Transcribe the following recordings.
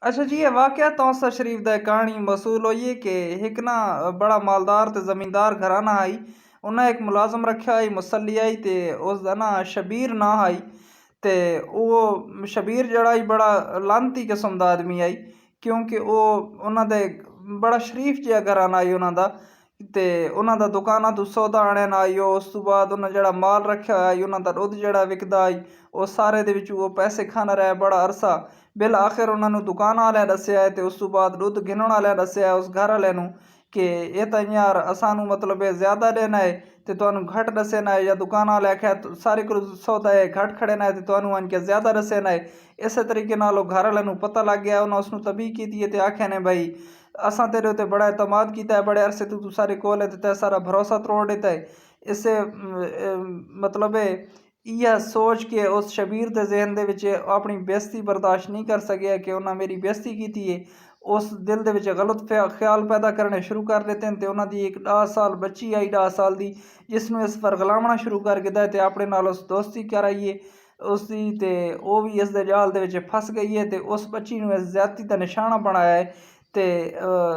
अच्छा जी, ये वाक़या तौसा शरीफ दा कहानी मसूल होई है कि एक ना बड़ा मालदार ते ज़मींदार घराना आई। उन्हें एक मुलाज़म रखा आई मुसल्ली आई ते उसदा ना शबीर ना आई। ते वो शबीर जड़ा ही बड़ा लानती किस्म दा आदमी आई, क्योंकि वो उन्हां दे बड़ा शरीफ जिहा घराना आई उन्हां दा। ते उन्हां दा दुकाना तो सौदा आनन आइयो, उस तो बाद उन्हें जड़ा माल रखा आई उन्हां दा दुद्ध जड़ा विकदा आई, वो सारे दे विच वो पैसे खाना रहा बड़ा अरसा। बिल आखिर उन्होंने दुकान वाले दस्या है, तो उस तो बाद दुद्ध गिनण वाले दस्या उस घर वाले नूं कि ये तो यार असानू मतलब है ज़्यादा देना है, तो तुहानू घट दस्सना है। या दुकान वाले आख्या सारे को सौदा है घट खड़ेना है, तो तुहानू आन के ज़्यादा दस्सना है। इस तरीके नाल वो घर वाले नूं पता लग गया। उन्हें उसनू तबीह की है, तो आख्या ने भाई असां तेरे उत्ते बड़ा एतमाद किया है, बड़े अरसे तू सारे कोल है, तो तै सारा भरोसा तोड़ दिता है। इससे मतलब है यह सोच के उस शबीर के जहन दे विच अपनी बेइज्जती बर्दाश्त नहीं कर सकिया कि उन्हें मेरी बेइज्जती की है। उस दिल दे विच गलत ख्याल पैदा करने शुरू कर देते हैं। तो उन्होंने एक 10 साल बच्ची आई 10 साल की, जिसनों इस पर गुलामना शुरू कर दिता है, तो अपने नाल उस दोस्ती कराइए उसकी, तो वह भी इस दे जाल दे विच फस गई है। तो उस बच्ची नूं इस ज्यादती का निशाना बनाया है। तो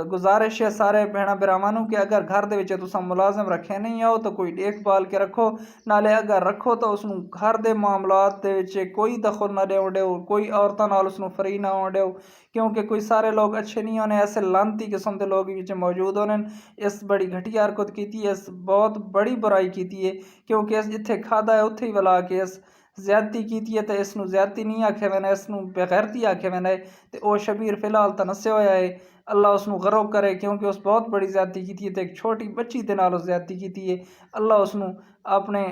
गुजारिश है सारे भैन भरावां नूं कि अगर घर दे विच तुसां मुलाजम रखे नहीं हो तो कोई देखभाल के रखो, नाले अगर रखो तो उसनूं घर दे मामलात दे विच कोई दखल ना देओ, कोई औरतां नाल उसनूं फ्री ना होण देओ, क्योंकि कोई सारे लोग अच्छे नहीं होने, ऐसे लानती किस्म के लोग विच मौजूद होने। इस बड़ी घटिया हरकत की है, इस बहुत बड़ी बुराई की है, क्योंकि इस जिथे खादा है उत्थे ही वला के इस ज्यादती की है। तो इसनूं ज्यादती नहीं आखे वैना, इसनूं बेगैरती आखे वैना है। तो वह शबीर फिलहाल तो नस्या होया है, अल्लाह उसनूं गरक करे, क्योंकि उस बहुत बड़ी ज्यादती की है। तो एक छोटी बच्ची दे नाल उस ज्यादती की है। अल्लाह उसनूं अपने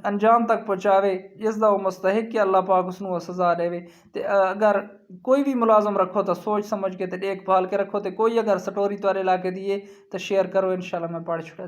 अंजाम तक पहुँचावे जिसका वो मुस्तहिक कि अल्लाह पाक उसनूं सज़ा देवे। तो अगर कोई भी मुलाजम रखो तो सोच समझ के तो देखभाल के रखो। तो कोई अगर स्टोरी तुहारे इलाके दी है तो शेयर करो, इंशाल्लाह मैं पढ़ छुड़ा।